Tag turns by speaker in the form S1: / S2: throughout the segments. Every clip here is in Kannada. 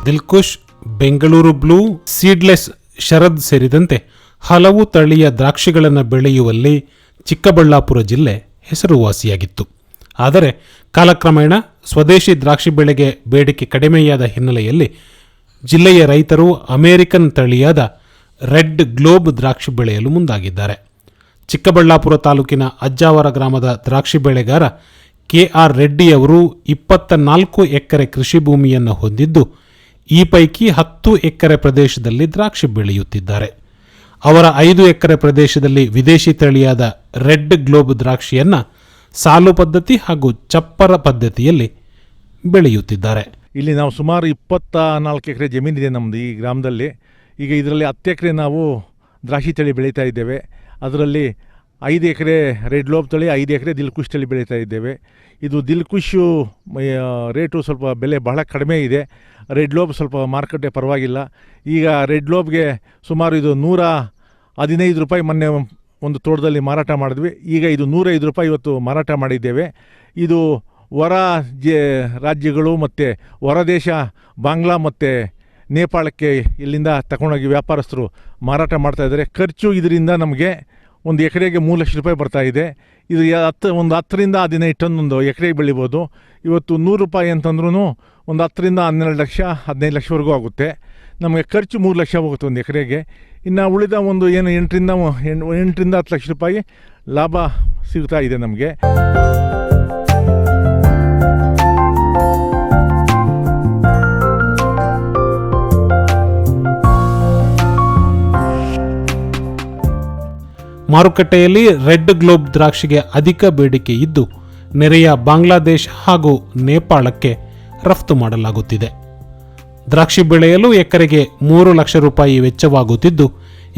S1: ದಿಲ್ಖುಷ್, ಬೆಂಗಳೂರು ಬ್ಲೂ, ಸೀಡ್ಲೆಸ್ ಶರದ್ ಸೇರಿದಂತೆ ಹಲವು ತಳಿಯ ದ್ರಾಕ್ಷಿಗಳನ್ನು ಬೆಳೆಯುವಲ್ಲಿ ಚಿಕ್ಕಬಳ್ಳಾಪುರ ಜಿಲ್ಲೆ ಹೆಸರುವಾಸಿಯಾಗಿತ್ತು. ಆದರೆ ಕಾಲಕ್ರಮೇಣ ಸ್ವದೇಶಿ ದ್ರಾಕ್ಷಿ ಬೆಳೆಗೆ ಬೇಡಿಕೆ ಕಡಿಮೆಯಾದ ಹಿನ್ನೆಲೆಯಲ್ಲಿ ಜಿಲ್ಲೆಯ ರೈತರು ಅಮೆರಿಕನ್ ತಳಿಯಾದ ರೆಡ್ ಗ್ಲೋಬ್ ದ್ರಾಕ್ಷಿ ಬೆಳೆಯಲು ಮುಂದಾಗಿದ್ದಾರೆ. ಚಿಕ್ಕಬಳ್ಳಾಪುರ ತಾಲೂಕಿನ ಅಜ್ಜಾವರ ಗ್ರಾಮದ ದ್ರಾಕ್ಷಿ ಬೆಳೆಗಾರ KR ರೆಡ್ಡಿಯವರು 24 ಎಕರೆ ಕೃಷಿ ಭೂಮಿಯನ್ನು ಹೊಂದಿದ್ದು, ಈ ಪೈಕಿ 10 ಎಕರೆ ಪ್ರದೇಶದಲ್ಲಿ ದ್ರಾಕ್ಷಿ ಬೆಳೆಯುತ್ತಿದ್ದಾರೆ. ಅವರ 5 ಎಕರೆ ಪ್ರದೇಶದಲ್ಲಿ ವಿದೇಶಿ ತಳಿಯಾದ ರೆಡ್ ಗ್ಲೋಬ್ ದ್ರಾಕ್ಷಿಯನ್ನು ಸಾಲು ಪದ್ಧತಿ ಹಾಗೂ ಚಪ್ಪರ ಪದ್ಧತಿಯಲ್ಲಿ ಬೆಳೆಯುತ್ತಿದ್ದಾರೆ.
S2: ಇಲ್ಲಿ ನಾವು ಸುಮಾರು 24 ಎಕರೆ ಜಮೀನಿದೆ ನಮ್ಮದು ಈ ಗ್ರಾಮದಲ್ಲಿ. ಈಗ ಇದರಲ್ಲಿ 10 ಎಕರೆ ನಾವು ದ್ರಾಕ್ಷಿ ತಳಿ ಬೆಳೀತಾ ಇದ್ದೇವೆ. ಅದರಲ್ಲಿ 5 ಎಕರೆ ರೆಡ್ ಗ್ಲೋಬ್ ತಳಿ, 5 ಎಕರೆ ದಿಲ್ಖುಷ್ ತಳಿ ಬೆಳೀತಾ ಇದ್ದೇವೆ. ಇದು ದಿಲ್ಖುಷು ರೇಟು ಸ್ವಲ್ಪ ಬೆಲೆ ಬಹಳ ಕಡಿಮೆ ಇದೆ. ರೆಡ್ ಗ್ಲೋಬ್ ಸ್ವಲ್ಪ ಮಾರುಕಟ್ಟೆ ಪರವಾಗಿಲ್ಲ. ಈಗ ರೆಡ್ ಗ್ಲೋಬ್ಗೆ ಸುಮಾರು ಇದು 115 ರೂಪಾಯಿ ಮೊನ್ನೆ ಒಂದು ತೋಟದಲ್ಲಿ ಮಾರಾಟ ಮಾಡಿದ್ವಿ. ಈಗ ಇದು 105 ರೂಪಾಯಿ ಇವತ್ತು ಮಾರಾಟ ಮಾಡಿದ್ದೇವೆ. ಇದು ಹೊರ ರಾಜ್ಯಗಳು ಮತ್ತು ಹೊರ ದೇಶ ಬಾಂಗ್ಲಾ ಮತ್ತು ನೇಪಾಳಕ್ಕೆ ಇಲ್ಲಿಂದ ತಗೊಂಡೋಗಿ ವ್ಯಾಪಾರಸ್ಥರು ಮಾರಾಟ ಮಾಡ್ತಾಯಿದ್ದಾರೆ. ಖರ್ಚು ಇದರಿಂದ ನಮಗೆ ಒಂದು ಎಕರೆಗೆ 3 ಲಕ್ಷ ರೂಪಾಯಿ ಬರ್ತಾಯಿದೆ. ಇದು 10 ರಿಂದ 15 ಟನ್ ಒಂದು ಎಕರೆಗೆ ಬೆಳಿಬೋದು. ಇವತ್ತು 100 ರೂಪಾಯಿ ಅಂತಂದ್ರೂ ಒಂದು 10 ರಿಂದ 12 ಲಕ್ಷ 15 ಲಕ್ಷವರೆಗೂ ಆಗುತ್ತೆ. ನಮಗೆ ಖರ್ಚು 3 ಲಕ್ಷ ಹೋಗುತ್ತೆ ಒಂದು ಎಕರೆಗೆ. ಇನ್ನು ಉಳಿದ ಒಂದು ಏನು 8 ರಿಂದ 10 ಲಕ್ಷ ರೂಪಾಯಿ ಲಾಭ ಸಿಗ್ತಾ ಇದೆ ನಮಗೆ.
S1: ಮಾರುಕಟ್ಟೆಯಲ್ಲಿ ರೆಡ್ ಗ್ಲೋಬ್ ದ್ರಾಕ್ಷಿಗೆ ಅಧಿಕ ಬೇಡಿಕೆ ಇದ್ದು, ನೆರೆಯ ಬಾಂಗ್ಲಾದೇಶ ಹಾಗೂ ನೇಪಾಳಕ್ಕೆ ರಫ್ತು ಮಾಡಲಾಗುತ್ತಿದೆ. ದ್ರಾಕ್ಷಿ ಬೆಳೆಯಲು ಎಕರೆಗೆ 3 ಲಕ್ಷ ರೂಪಾಯಿ ವೆಚ್ಚವಾಗುತ್ತಿದ್ದು,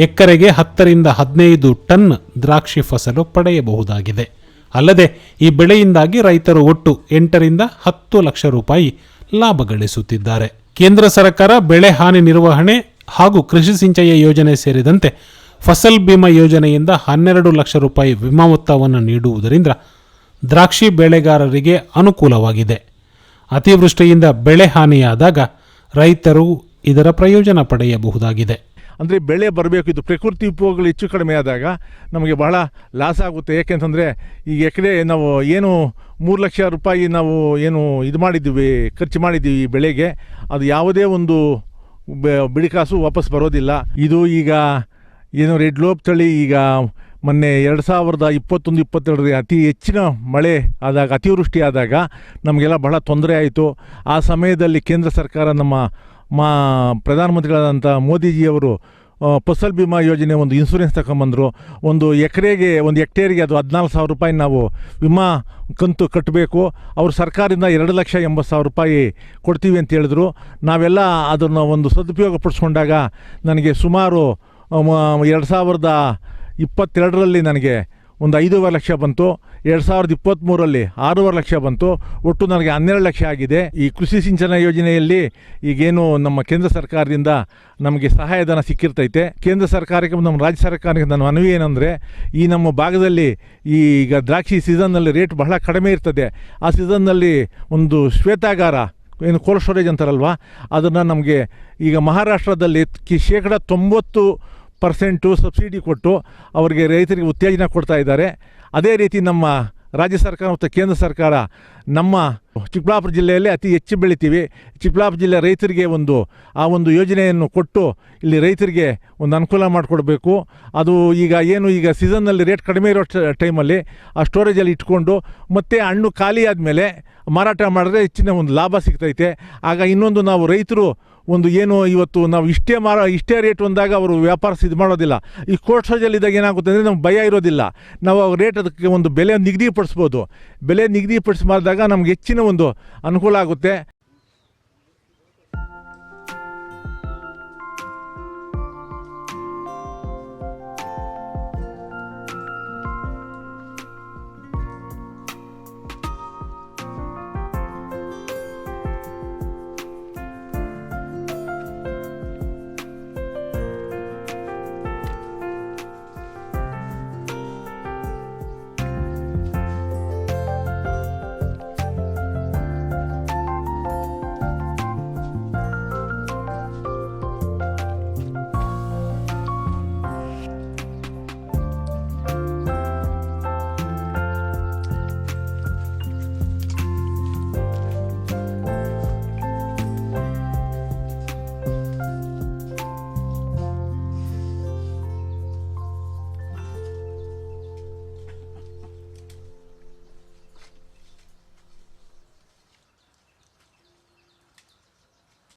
S1: ಎಕರೆಗೆ 10 ರಿಂದ 15 ಟನ್ ದ್ರಾಕ್ಷಿ ಫಸಲು ಪಡೆಯಬಹುದಾಗಿದೆ. ಅಲ್ಲದೆ ಈ ಬೆಳೆಯಿಂದಾಗಿ ರೈತರು ಒಟ್ಟು 8 ರಿಂದ 10 ಲಕ್ಷ ರೂಪಾಯಿ ಲಾಭ ಗಳಿಸುತ್ತಿದ್ದಾರೆ. ಕೇಂದ್ರ ಸರ್ಕಾರ ಬೆಳೆ ಹಾನಿ ನಿರ್ವಹಣೆ ಹಾಗೂ ಕೃಷಿ ಸಿಂಚಯ ಯೋಜನೆ ಸೇರಿದಂತೆ ಫಸಲ್ ಬಿಮಾ ಯೋಜನೆಯಿಂದ 12 ಲಕ್ಷ ರೂಪಾಯಿ ವಿಮಾ ಮೊತ್ತವನ್ನು ನೀಡುವುದರಿಂದ ದ್ರಾಕ್ಷಿ ಬೆಳೆಗಾರರಿಗೆ ಅನುಕೂಲವಾಗಿದೆ. ಅತಿವೃಷ್ಟಿಯಿಂದ ಬೆಳೆ ಹಾನಿಯಾದಾಗ ರೈತರು ಇದರ ಪ್ರಯೋಜನ ಪಡೆಯಬಹುದಾಗಿದೆ.
S2: ಅಂದರೆ ಬೆಳೆ ಬರಬೇಕು, ಇದು ಪ್ರಕೃತಿ ವಿಕೋಪಗಳು ಹೆಚ್ಚು ಕಡಿಮೆ ಆದಾಗ ನಮಗೆ ಬಹಳ ಲಾಸ್ ಆಗುತ್ತೆ. ಏಕೆಂತಂದರೆ ಈಗ ಎಕರೆ ನಾವು ಏನು 3 ಲಕ್ಷ ರೂಪಾಯಿ ನಾವು ಏನು ಇದು ಮಾಡಿದ್ದೀವಿ, ಖರ್ಚು ಮಾಡಿದ್ದೀವಿ ಈ ಬೆಳೆಗೆ, ಅದು ಯಾವುದೇ ಒಂದು ಬಿಡಿಕಾಸು ವಾಪಸ್ ಬರೋದಿಲ್ಲ. ಇದು ಈಗ ಏನು ರೆಡ್ ಗ್ಲೋಬ್ ತಳಿ ಈಗ ಮೊನ್ನೆ 2021-22 ಅತಿ ಹೆಚ್ಚಿನ ಮಳೆ ಆದಾಗ, ಅತಿವೃಷ್ಟಿ ಆದಾಗ ನಮಗೆಲ್ಲ ಬಹಳ ತೊಂದರೆ ಆಯಿತು. ಆ ಸಮಯದಲ್ಲಿ ಕೇಂದ್ರ ಸರ್ಕಾರ ನಮ್ಮ ಪ್ರಧಾನಮಂತ್ರಿಗಳಾದಂಥ ಮೋದಿಜಿಯವರು ಫಸಲ್ ಬಿಮಾ ಯೋಜನೆ ಒಂದು ಇನ್ಶೂರೆನ್ಸ್ ತಗೊಂಬಂದರು. ಒಂದು ಹೆಕ್ಟೇರಿಗೆ ಅದು 14,000 ರೂಪಾಯಿ ನಾವು ವಿಮಾ ಕಂತು ಕಟ್ಟಬೇಕು. ಅವರು ಸರ್ಕಾರದಿಂದ 2,80,000 ರೂಪಾಯಿ ಕೊಡ್ತೀವಿ ಅಂತ ಹೇಳಿದ್ರು. ನಾವೆಲ್ಲ ಅದನ್ನು ಒಂದು ಸದುಪಯೋಗ ಪಡಿಸ್ಕೊಂಡಾಗ ನನಗೆ ಸುಮಾರು 2022ರಲ್ಲಿ ನನಗೆ ಒಂದು 5.5 ಲಕ್ಷ ಬಂತು. 2023ರಲ್ಲಿ 6.5 ಲಕ್ಷ ಬಂತು. ಒಟ್ಟು ನನಗೆ 12 ಲಕ್ಷ ಆಗಿದೆ. ಈ ಕೃಷಿ ಸಿಂಚನ ಯೋಜನೆಯಲ್ಲಿ ಈಗೇನು ನಮ್ಮ ಕೇಂದ್ರ ಸರ್ಕಾರದಿಂದ ನಮಗೆ ಸಹಾಯಧನ ಸಿಕ್ಕಿರ್ತೈತೆ. ಕೇಂದ್ರ ಸರ್ಕಾರಕ್ಕೆ ನಮ್ಮ ರಾಜ್ಯ ಸರ್ಕಾರಕ್ಕೆ ನನ್ನ ಮನವಿ ಏನಂದರೆ, ಈ ನಮ್ಮ ಭಾಗದಲ್ಲಿ ಈಗ ದ್ರಾಕ್ಷಿ ಸೀಸನ್ನಲ್ಲಿ ರೇಟ್ ಬಹಳ ಕಡಿಮೆ ಇರ್ತದೆ. ಆ ಸೀಸನ್ನಲ್ಲಿ ಒಂದು ಶ್ವೇತಾಗಾರ ಏನು ಕೋಲ್ಡ್ ಸ್ಟೋರೇಜ್ ಅಂತಾರಲ್ವ, ಅದನ್ನು ನಮಗೆ ಈಗ ಮಹಾರಾಷ್ಟ್ರದಲ್ಲಿ 90% ಸಬ್ಸಿಡಿ ಕೊಟ್ಟು ಅವರಿಗೆ ರೈತರಿಗೆ ಉತ್ತೇಜನ ಕೊಡ್ತಾ ಇದ್ದಾರೆ. ಅದೇ ರೀತಿ ನಮ್ಮ ರಾಜ್ಯ ಸರ್ಕಾರ ಮತ್ತು ಕೇಂದ್ರ ಸರ್ಕಾರ ನಮ್ಮ ಚಿಕ್ಕಬಳ್ಳಾಪುರ ಜಿಲ್ಲೆಯಲ್ಲಿ ಅತಿ ಹೆಚ್ಚು ಬೆಳಿತೀವಿ. ಚಿಕ್ಕಬಳ್ಳಾಪುರ ಜಿಲ್ಲೆ ರೈತರಿಗೆ ಆ ಒಂದು ಯೋಜನೆಯನ್ನು ಕೊಟ್ಟು ಇಲ್ಲಿ ರೈತರಿಗೆ ಒಂದು ಅನುಕೂಲ ಮಾಡಿಕೊಡ್ಬೇಕು. ಅದು ಈಗ ಸೀಸನ್ನಲ್ಲಿ ರೇಟ್ ಕಡಿಮೆ ಇರೋ ಟೈಮಲ್ಲಿ ಆ ಸ್ಟೋರೇಜಲ್ಲಿ ಇಟ್ಕೊಂಡು ಮತ್ತೆ ಹಣ್ಣು ಖಾಲಿ ಆದಮೇಲೆ ಮಾರಾಟ ಮಾಡಿದ್ರೆ ಹೆಚ್ಚಿನ ಒಂದು ಲಾಭ ಸಿಗ್ತೈತೆ. ಆಗ ಇನ್ನೊಂದು ನಾವು ರೈತರು ಏನು ಇವತ್ತು ನಾವು ಇಷ್ಟೇ ರೇಟ್ ಒಂದಾಗ ಅವರು ವ್ಯಾಪಾರ ಇದು ಮಾಡೋದಿಲ್ಲ. ಈ ಕೋಲ್ಡ್ ಸ್ಟೋರೇಜಲ್ಲಿದ್ದಾಗ ಏನಾಗುತ್ತೆ ಅಂದರೆ ನಮ್ಗೆ ಭಯ ಇರೋದಿಲ್ಲ. ನಾವು ರೇಟ್ ಅದಕ್ಕೆ ಒಂದು ಬೆಲೆ ನಿಗದಿಪಡಿಸ್ಬೋದು. ಬೆಲೆ ನಿಗದಿಪಡಿಸಿ ಮಾಡಿದಾಗ ನಮ್ಗೆ ಹೆಚ್ಚಿನ ಒಂದು ಅನುಕೂಲ ಆಗುತ್ತೆ.